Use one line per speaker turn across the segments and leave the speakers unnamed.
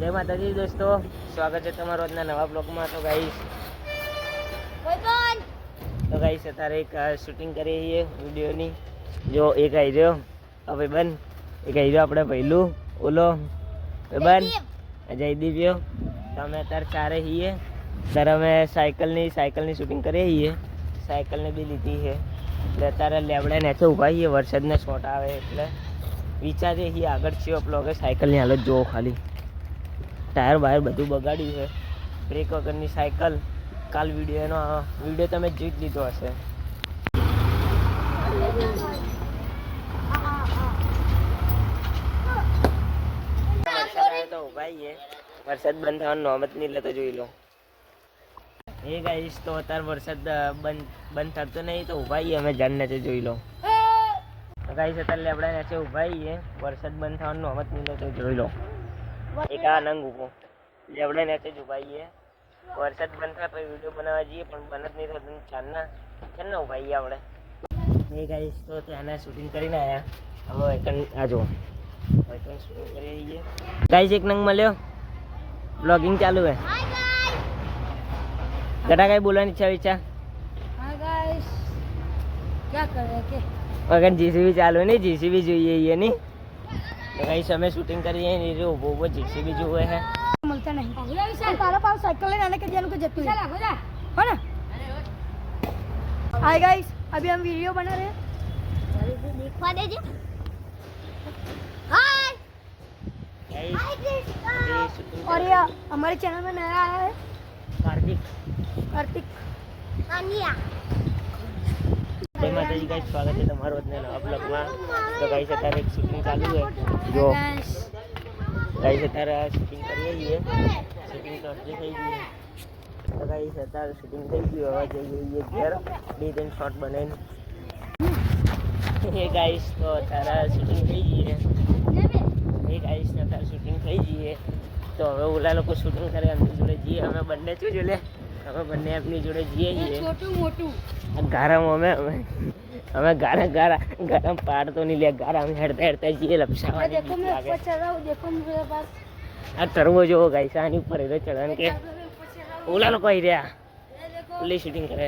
જય માતાજી દોસ્તો, સ્વાગત છે તમારો આજના નવા બ્લોગમાં। તો ગાઈસ અત્યારે એક શૂટિંગ કરી છીએ વિડીયોની। જો એક આવી રહ્યો હવે બન, એક આવી રહ્યો આપણે પહેલું ઓલો બન જયદીપ્યો। તો અમે અત્યારે ચારે છીએ। અત્યારે અમે સાયકલની શૂટિંગ કરીએ છીએ। સાયકલને બી લીધી છે એટલે અત્યારે લેબડે નીચે ઊભા છીએ। વરસાદના શોટ આવે એટલે વિચારીએ છીએ આગળ છીએ બ્લોગે। સાયકલની હાલત જુઓ ખાલી, ટાયર બાયર બધું બગાડ્યું છે, બ્રેક વગરની સાયકલ। કાલ વિડીયો તમે જોઈ જ લીધો હશે। વરસાદ આવે તો ઊભા છીએ, વરસાદ બંધ થવાનું નામ જ નહીં લેતો, જોઈ લો। એ ગાઈસ તો અત્યારે વરસાદ બંધ થતો નહીં તો ઊભા છીએ અમે ઝાડ નીચે, જોઈ લો। ગાઈસ અત્યારે લેબડા નીચે ઊભા છીએ, વરસાદ બંધ થવાનું નામ જ નહીં લેતો, જોઈ લો। એક આ નંગ ઊભો લેબડા નીચે જ ઊભા છીએ। વરસાદ બંધ થાય પછી વિડીયો બનાવવા જઈએ પણ બંધ જ નહીં થતું। ચારના ઊભા છીએ આપણે। એ ગાઈસ તો ત્યાંના શૂટિંગ કરીને આવ્યા। હવે આ જો શૂટિંગ કરી છીએ। ગાઈસ એક નંગ મળ્યો, બ્લોગિંગ ચાલુ है। गटा कहीं बोलવાની ઈચ્છા?
हां गाइस क्या कर रहे के
अगर जीसीबी चालू नहीं, जीसीबी જોઈએ ये नहीं तो गाइस અમે શૂટિંગ કરીએ ને રે ઉભો जीसीबी જોવે है।
मिलता नहीं तारा पास साइकिल लेने आने के दिया को जत्तू चला हो जा हो ना। हाय गाइस अभी हम वीडियो बना रहे हैं, दिखवा दीजिए। हाय
गाइस
और ये हमारे चैनल में नया आया है कार्तिक आनिया।
जय माताजी गाइस, स्वागत है તમારું આજના નવા બ્લોગમાં। તો ગાઈસ અત્યારે એક શૂટિંગ ચાલુ છે જો ગાઈસ અત્યારે શૂટિંગ કરીએ છીએ। શૂટિંગ તો અડધી થઈ ગઈ। તો ગાઈસ અત્યારે શૂટિંગ થઈ ગયું, હવે જઈએ ઘેર 2-3 શોટ બનાવીને। એ ગાઈસ તો અત્યારે શૂટિંગ થઈ ગઈ છે। એ ગાઈસ અત્યારે શૂટિંગ થઈ ગઈ છે તો હવે ઓલા લોકો શૂટિંગ કરે એમની જોડે જઈએ। અમે બંને શું જોડે અમે બંને એમની જોડે જઈએ છીએ।
छोटू मोटू
ગારામ અમે ગારામ પાડતો નહીં લે, ગારામ હેડતા જઈએ લપસાવાની।
देखो मैं ऊपर चढ़ रहा हूँ, देखो मेरे पास
આ તરવો જોવો ગાઈસ, આની ઉપર એ ચડવાનું કે ઓલા લોકો આવી રહ્યા ઓલી શૂટિંગ કરે।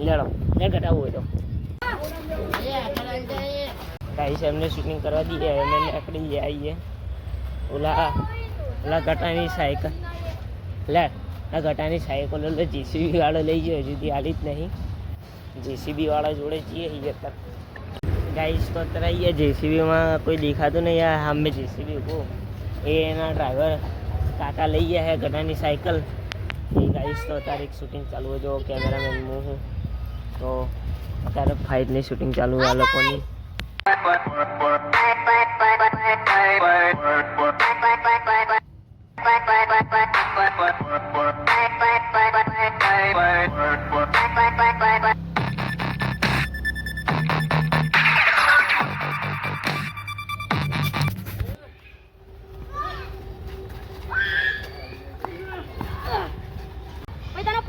લેડો લે ઘટાવું હોય તો ગાઈસ એમને શૂટિંગ કરવા દઈએ, અમે નીકળી આવીએ। ઓલા ગટાની સાયકલ લે, આ ગટાની સાયકલ જીસીબી વાળો લઈ ગયો, હજુ સુધી હાલી જ નહીં। જેસીબી વાળા જોડે જઈએ ગાઈસ તો અત્યારે આવીએ। જેસીબીમાં કોઈ દેખાતું નહીં, આ સામે જેસીબી ઊભું એ એના ડ્રાઈવર કાકા લઈ ગયા છે ગટાની સાયકલ। એ ગાઈસ તો અત્યારે એક શૂટિંગ ચાલુ હોય, જો કેમેરામેન હું તો અત્યારે ફાઇટની શૂટિંગ ચાલુ હોય આ લોકોની।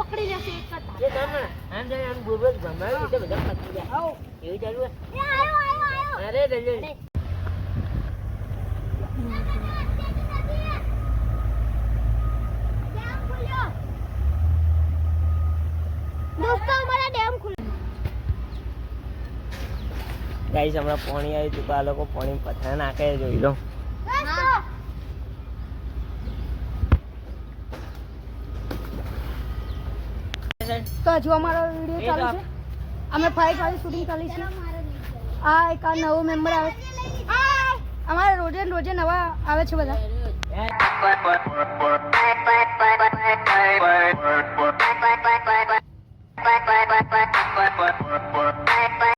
पकड़ी जैसे एक का
ये जाना हम जाने हम बुरबक भमावे એટલે બધા પકડી જાય। આવો એવું ચાલુ છે।
ये आयो
અરે રંજન
दोस्तों हमारा डैम खुला।
ગાઈસ હમણાં પાણી આવ્યું હતું, આ લોકો પાણી પથરા નાખે, જોઈ લો।
तो जो हमारा वीडियो चालू है, हमें फाइट वाली शूटिंग चालू है। आ एक आ नવો મેમ્બર આવે, અમારે રોજે નવા આવે છે બધા।